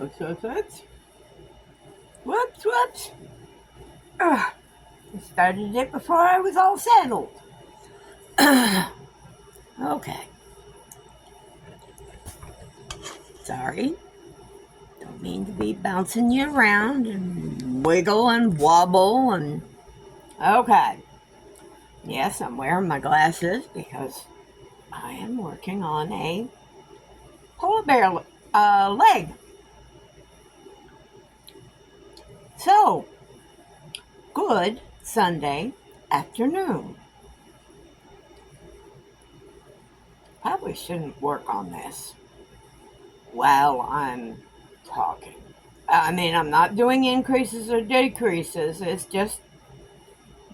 Whoops. Whoops. I started it before I was all settled. Okay. Sorry. Don't mean to be bouncing you around and wiggle and wobble and... Okay. Yes, I'm wearing my glasses because I am working on a polar bear leg. So, good Sunday afternoon. Probably shouldn't work on this while I'm talking. I mean, I'm not doing increases or decreases. It's just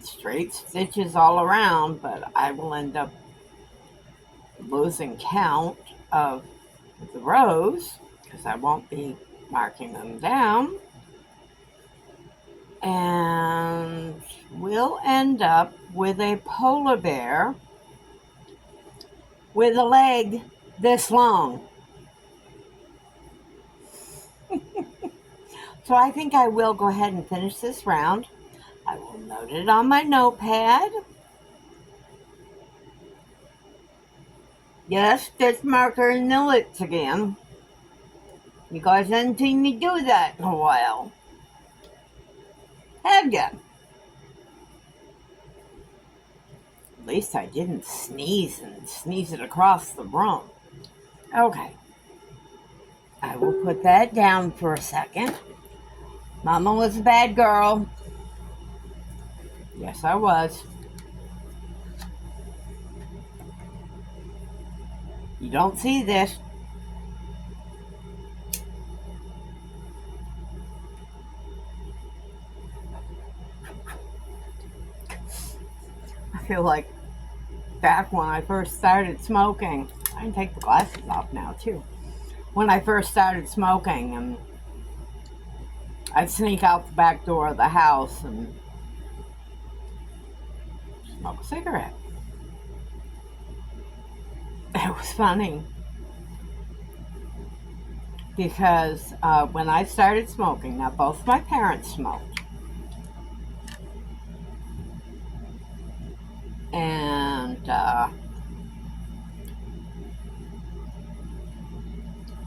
straight stitches all around, but I will end up losing count of the rows because I won't be marking them down. And we'll end up with a polar bear with a leg this long. So I think I will go ahead and finish this round. I will note it on my notepad. Yes, stitch marker and nillets again. You guys haven't seen me do that in a while. Have ya? At least I didn't sneeze it across the room. Okay. I will put that down for a second. Mama was a bad girl. Yes, I was. You don't see this. I feel like back when I first started smoking, I can take the glasses off now too. When I first started smoking, and I'd sneak out the back door of the house and smoke a cigarette. It was funny because when I started smoking, now both my parents smoked, and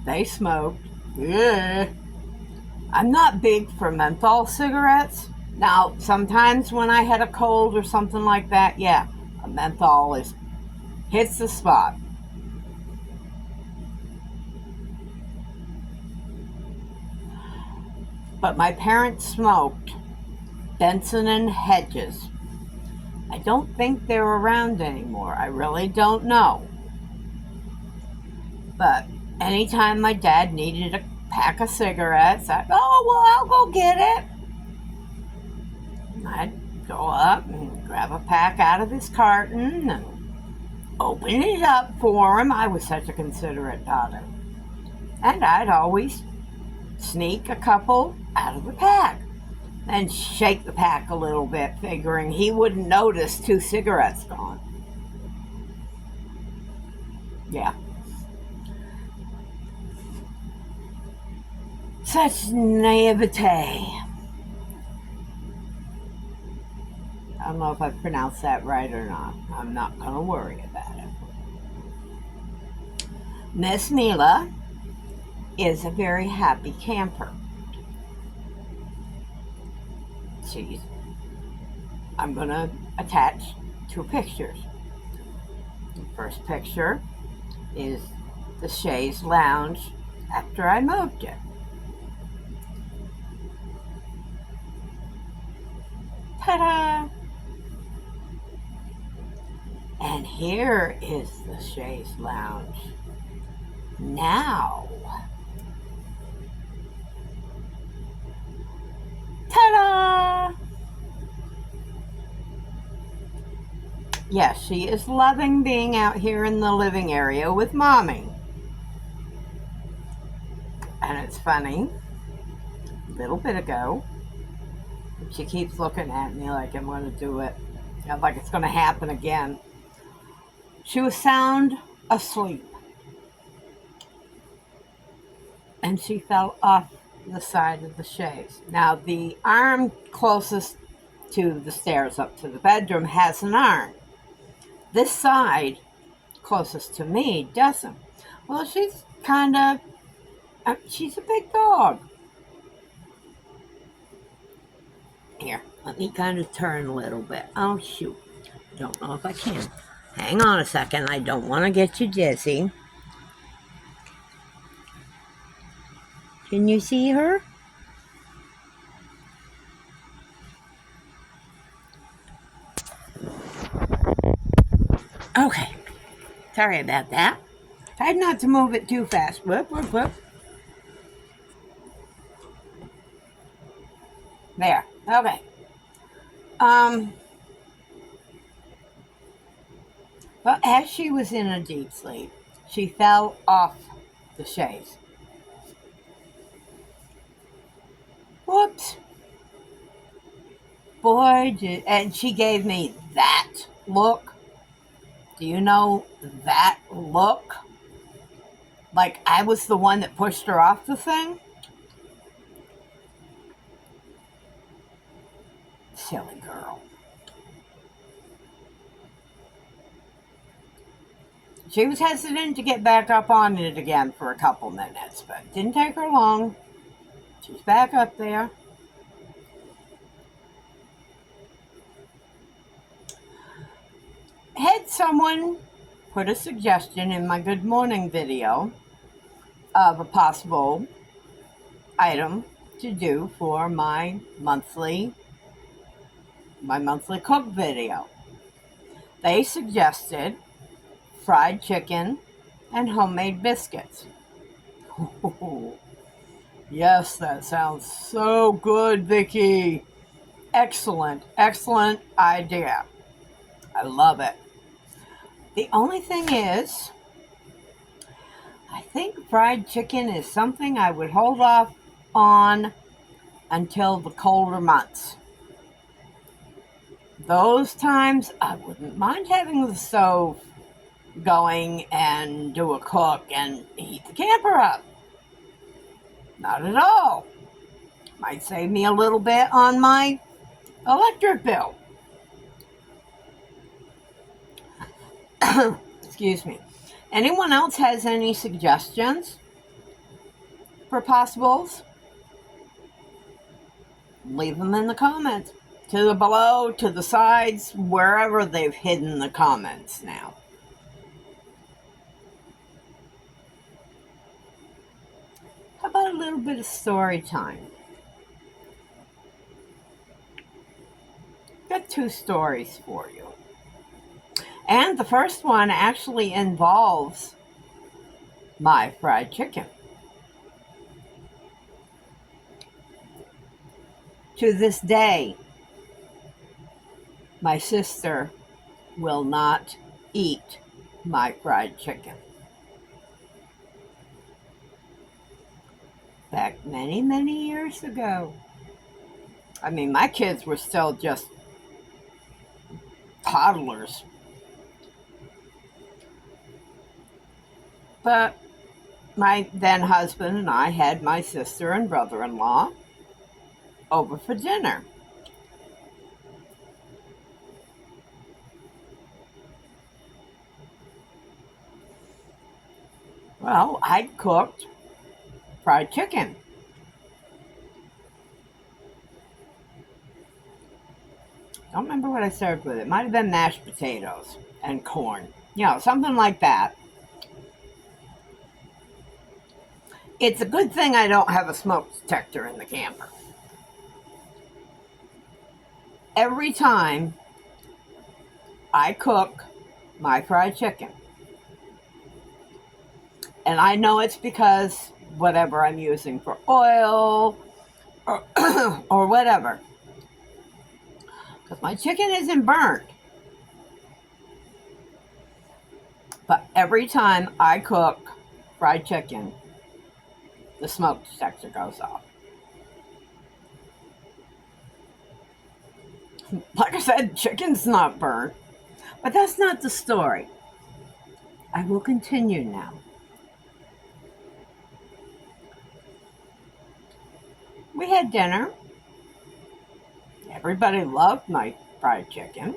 they smoked. Yeah. I'm not big for menthol cigarettes. Now, sometimes when I had a cold or something like that, yeah, a menthol hits the spot. But my parents smoked Benson and Hedges. I don't think they're around anymore. I really don't know. But anytime my dad needed a pack of cigarettes, I'd go, oh, well, I'll go get it. I'd go up and grab a pack out of his carton and open it up for him. I was such a considerate daughter. And I'd always sneak a couple out of the pack and shake the pack a little bit, figuring he wouldn't notice 2 cigarettes gone. Yeah. Such naivete. I don't know if I pronounced that right or not. I'm not going to worry about it. Miss Mila is a very happy camper. I'm going to attach 2 pictures. The first picture is the chaise lounge after I moved it. Ta-da! And here is the chaise lounge now. Ta-da! Yes, she is loving being out here in the living area with Mommy. And it's funny, a little bit ago, she keeps looking at me like I'm going to do it, like it's going to happen again. She was sound asleep. and she fell off the side of the chaise. Now, the arm closest to the stairs up to the bedroom has an arm. This side, closest to me, doesn't. Well, she's kind of, she's a big dog. Here, let me kind of turn a little bit. Oh, shoot. Don't know if I can. Hang on a second. I don't want to get you dizzy. Can you see her? Okay. Sorry about that. Tried not to move it too fast. Whoop, whoop, whoop. There. Okay. Well, as she was in a deep sleep, she fell off the chaise. Whoops. Boy, and she gave me that look. Do you know that look? Like I was the one that pushed her off the thing? Silly girl. She was hesitant to get back up on it again for a couple minutes, but it didn't take her long. She's back up there. Had someone put a suggestion in my Good Morning video of a possible item to do for my monthly cook video. They suggested fried chicken and homemade biscuits. Oh, yes, that sounds so good, Vicky. Excellent idea. I love it. The only thing is, I think fried chicken is something I would hold off on until the colder months. Those times, I wouldn't mind having the stove going and do a cook and heat the camper up. Not at all. Might save me a little bit on my electric bill. Excuse me. Anyone else has any suggestions for possibles? Leave them in the comments. To the below, to the sides, wherever they've hidden the comments now. How about a little bit of story time? Got 2 stories for you. And the first one actually involves my fried chicken. To this day, my sister will not eat my fried chicken. Back many, many years ago. I mean, my kids were still just toddlers. But my then husband and I had my sister and brother-in-law over for dinner. Well, I'd cooked fried chicken. Don't remember what I served with it. Might have been mashed potatoes and corn. You know, something like that. It's a good thing I don't have a smoke detector in the camper. Every time I cook my fried chicken, and I know it's because whatever I'm using for oil or whatever, because my chicken isn't burnt. But every time I cook fried chicken, the smoke detector goes off. Like I said, chicken's not burnt. But that's not the story. I will continue now. had dinner. Everybody loved my fried chicken.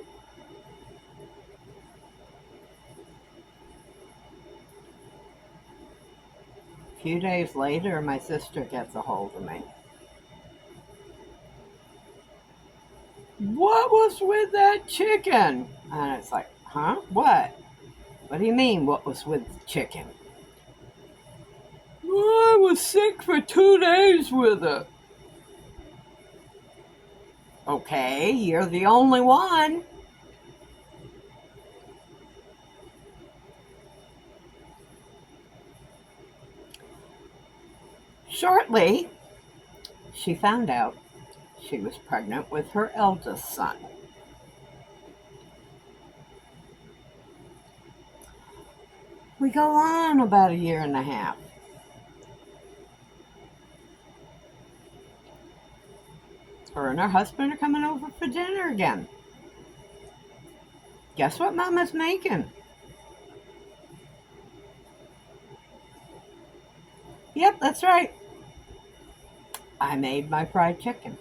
A few days later, my sister gets a hold of me. What was with that chicken? And it's like, huh? What? What do you mean, what was with the chicken? I was sick for 2 days with it. Okay, you're the only one. Shortly, she found out she was pregnant with her eldest son. We go on about 1.5 years. Her and her husband are coming over for dinner again. Guess what Mama's making? Yep, that's right. I made my fried chicken.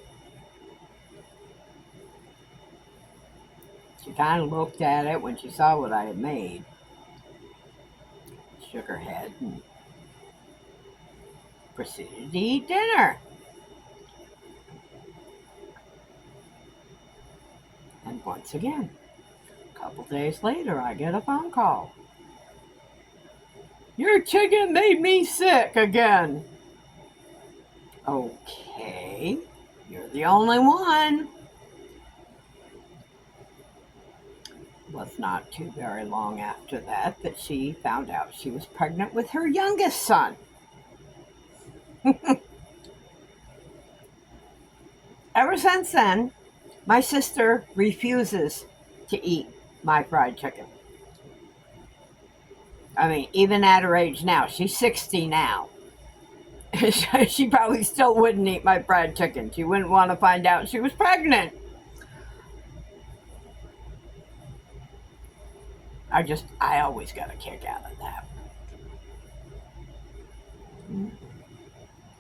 She kind of looked at it when she saw what I had made, shook her head, and proceeded to eat dinner. And once again, a couple days later, I get a phone call. Your chicken made me sick again. Okay, you're the only one. It was not too very long after that she found out she was pregnant with her youngest son. Ever since then, my sister refuses to eat my fried chicken. I mean, even at her age now, she's 60 now. She probably still wouldn't eat my fried chicken. She wouldn't want to find out she was pregnant. I always got a kick out of that.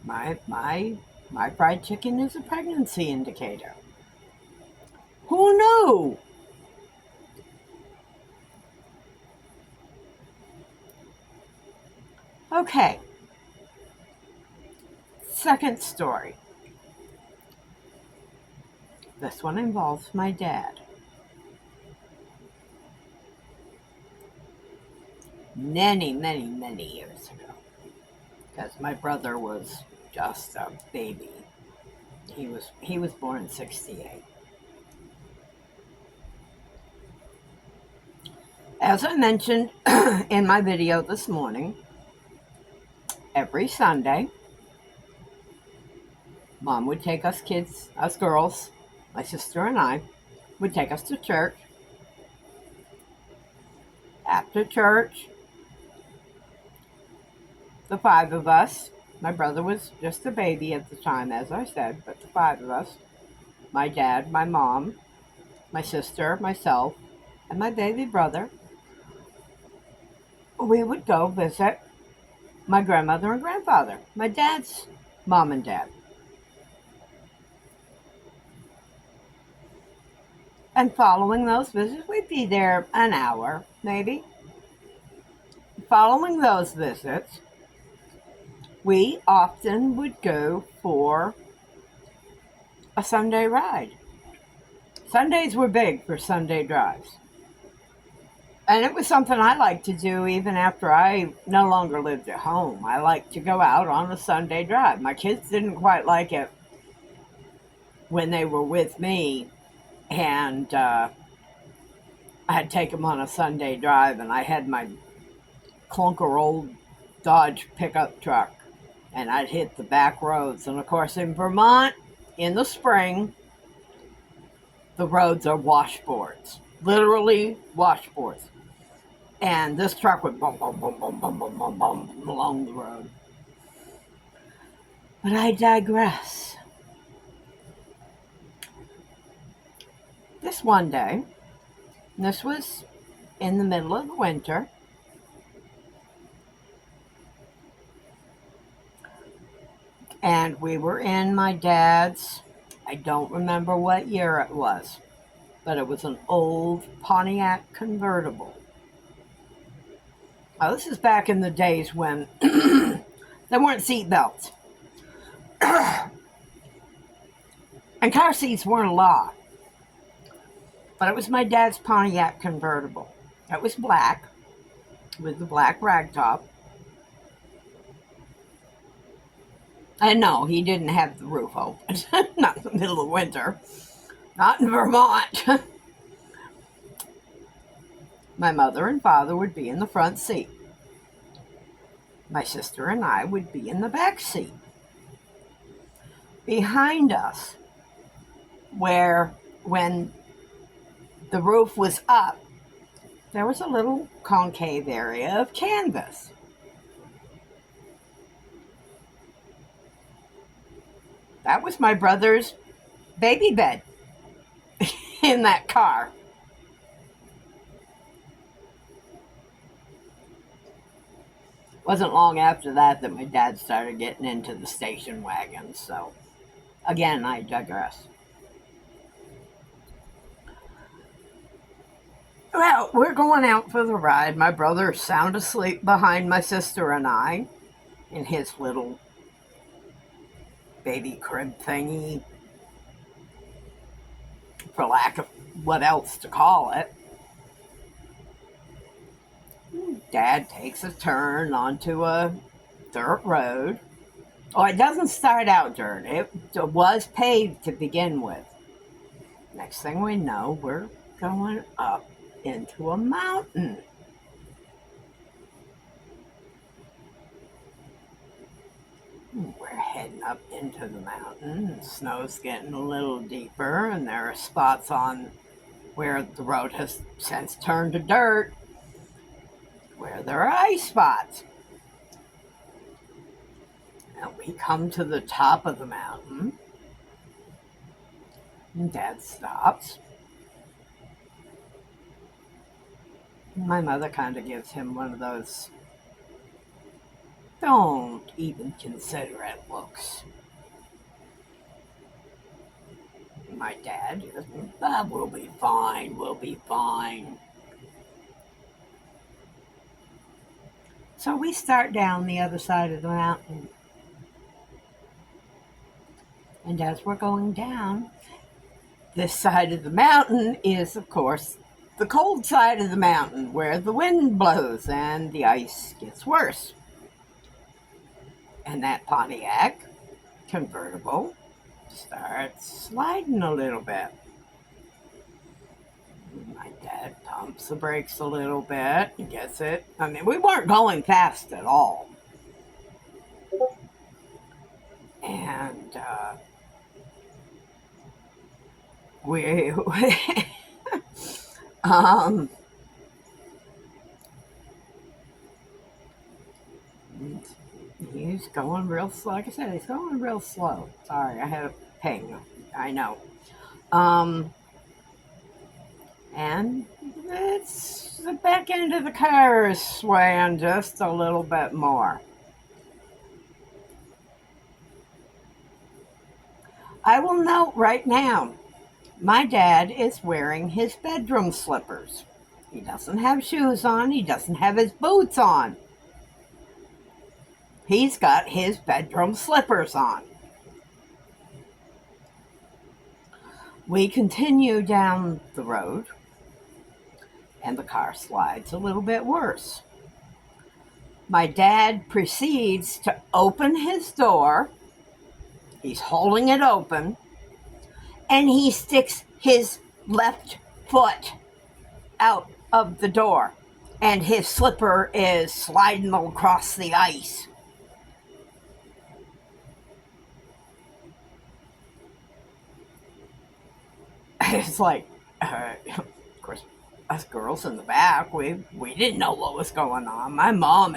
My fried chicken is a pregnancy indicator. Who knew? Okay. Second story. This one involves my dad. Many, many, many years ago. Because my brother was just a baby. He was born in 1968. As I mentioned in my video this morning, every Sunday, Mom would take us kids, us girls, my sister and I, would take us to church. After church, the 5 of us, my brother was just a baby at the time, as I said, but the 5 of us, my dad, my mom, my sister, myself, and my baby brother, we would go visit my grandmother and grandfather, my dad's mom and dad. And following those visits, we'd be there an hour, maybe. Following those visits, we often would go for a Sunday ride. Sundays were big for Sunday drives. And it was something I liked to do even after I no longer lived at home. I liked to go out on a Sunday drive. My kids didn't quite like it when they were with me, and I'd take them on a Sunday drive, and I had my clunker old Dodge pickup truck, and I'd hit the back roads. And of course, in Vermont, in the spring, the roads are washboards, literally washboards. And this truck would boom, boom, boom, boom, boom, boom, boom, boom along the road. But I digress. This one day, this was in the middle of the winter, and We were in my dad's, I don't remember what year it was, but it was an old Pontiac convertible. Now, this is back in the days when there weren't seat belts. And car seats weren't a lot. But it was my dad's Pontiac convertible. It was black, with the black rag top. And no, he didn't have the roof open. Not in the middle of winter. Not in Vermont. My mother and father would be in the front seat. My sister and I would be in the back seat. Behind us, when the roof was up, there was a little concave area of canvas. That was my brother's baby bed in that car. Wasn't long after that my dad started getting into the station wagons. So, again, I digress. Well, we're going out for the ride. My brother's sound asleep behind my sister and I in his little baby crib thingy, for lack of what else to call it. Dad takes a turn onto a dirt road. Oh, it doesn't start out dirt. It was paved to begin with. Next thing we know, we're going up into a mountain. We're heading up into the mountain. The snow's getting a little deeper, and there are spots on where the road has since turned to dirt, where there are ice spots. And we come to the top of the mountain, and Dad stops. My mother kind of gives him one of those don't even consider it looks. My dad just, we'll be fine, we'll be fine. So we start down the other side of the mountain. And as we're going down, this side of the mountain is, of course, the cold side of the mountain where the wind blows and the ice gets worse. And that Pontiac convertible starts sliding a little bit. My dad pumps the brakes a little bit and gets it. I mean, we weren't going fast at all. And he's going real slow. Like I said, he's going real slow. Sorry, I had a ping. I know. And it's the back end of the car is swaying just a little bit more. I will note right now, my dad is wearing his bedroom slippers. He doesn't have shoes on. He doesn't have his boots on. He's got his bedroom slippers on. We continue down the road, and the car slides a little bit worse. My dad proceeds to open his door. He's holding it open, and he sticks his left foot out of the door, and his slipper is sliding across the ice. It's like, of course, us girls in the back, we didn't know what was going on. My mom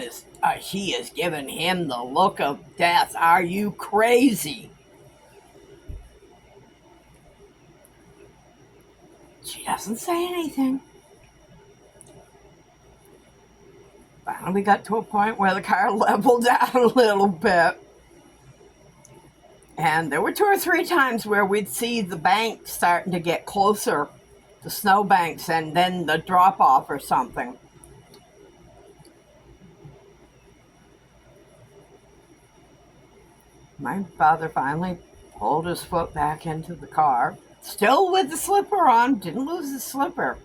she is giving him the look of death. Are you crazy? She doesn't say anything. Finally, we got to a point where the car leveled out a little bit. And there were 2 or 3 times where we'd see the bank starting to get closer, the snow banks, and then the drop off or something. My father finally pulled his foot back into the car, still with the slipper on, didn't lose the slipper.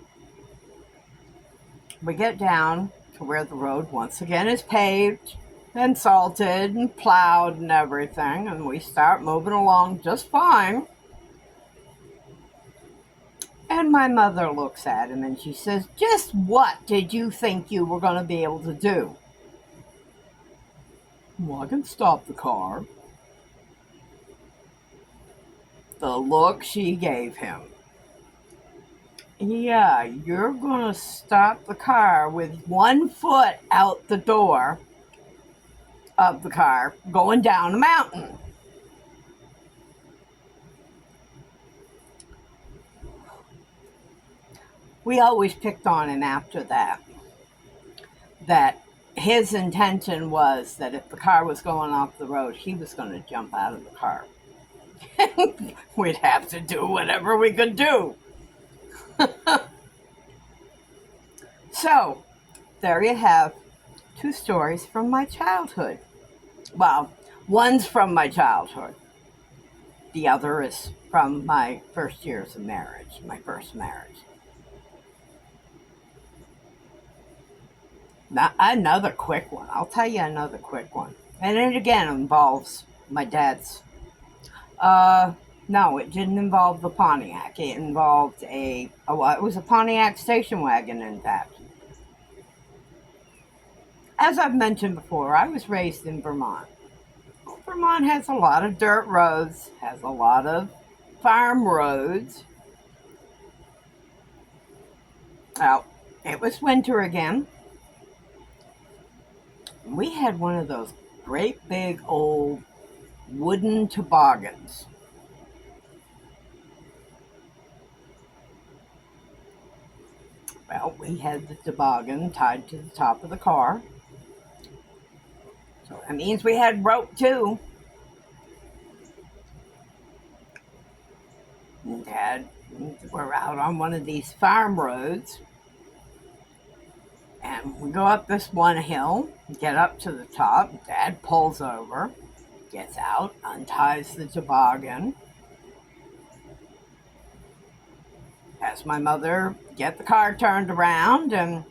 We get down to where the road once again is paved and salted and plowed and everything, and we start moving along just fine. And my mother looks at him and she says, "Just what did you think you were going to be able to do?" "Well, I can stop the car." The look she gave him. "Yeah, you're going to stop the car with 1 foot out the door of the car going down a mountain." We always picked on him after that his intention was that if the car was going off the road, he was going to jump out of the car. We'd have to do whatever we could do. So, there you have 2 stories from my childhood. Well, one's from my childhood. The other is from my first years of marriage, my first marriage. Now, another quick one. I'll tell you another quick one. And it again involves my dad's. No, it didn't involve the Pontiac. It involved it was a Pontiac station wagon, in fact. As I've mentioned before, I was raised in Vermont. Vermont has a lot of dirt roads, has a lot of farm roads. Well, it was winter again. We had one of those great big old wooden toboggans. Well, we had the toboggan tied to the top of the car. So that means we had rope too. And Dad, we're out on one of these farm roads. And we go up this one hill, get up to the top. Dad pulls over, gets out, unties the toboggan, has my mother get the car turned around, and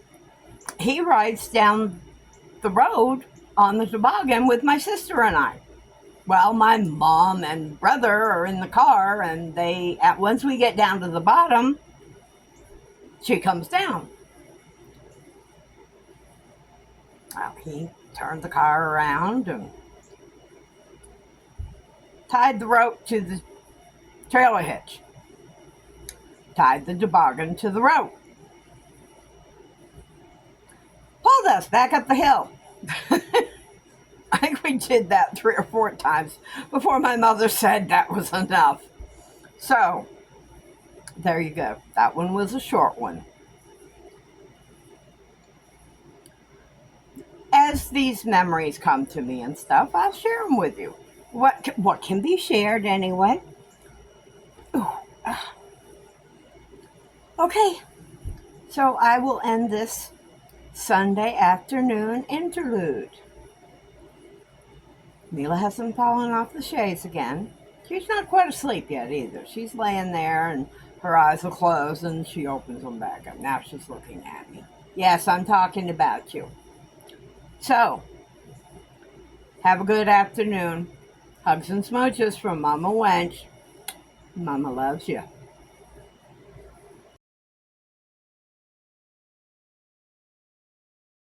he rides down the road on the toboggan with my sister and I. Well, my mom and brother are in the car, and once we get down to the bottom, she comes down. Well, he turned the car around and tied the rope to the trailer hitch, tied the toboggan to the rope, pulled us back up the hill. I think we did that 3 or 4 times before my mother said that was enough. So, there you go. That one was a short one. As these memories come to me and stuff, I'll share them with you. What can be shared anyway? Okay, so I will end this Sunday afternoon interlude. Mila hasn't fallen off the chaise again. She's not quite asleep yet either. She's laying there and her eyes are closed and she opens them back up. Now she's looking at me. Yes, I'm talking about you. So, have a good afternoon. Hugs and smooches from Mama Wench. Mama loves you.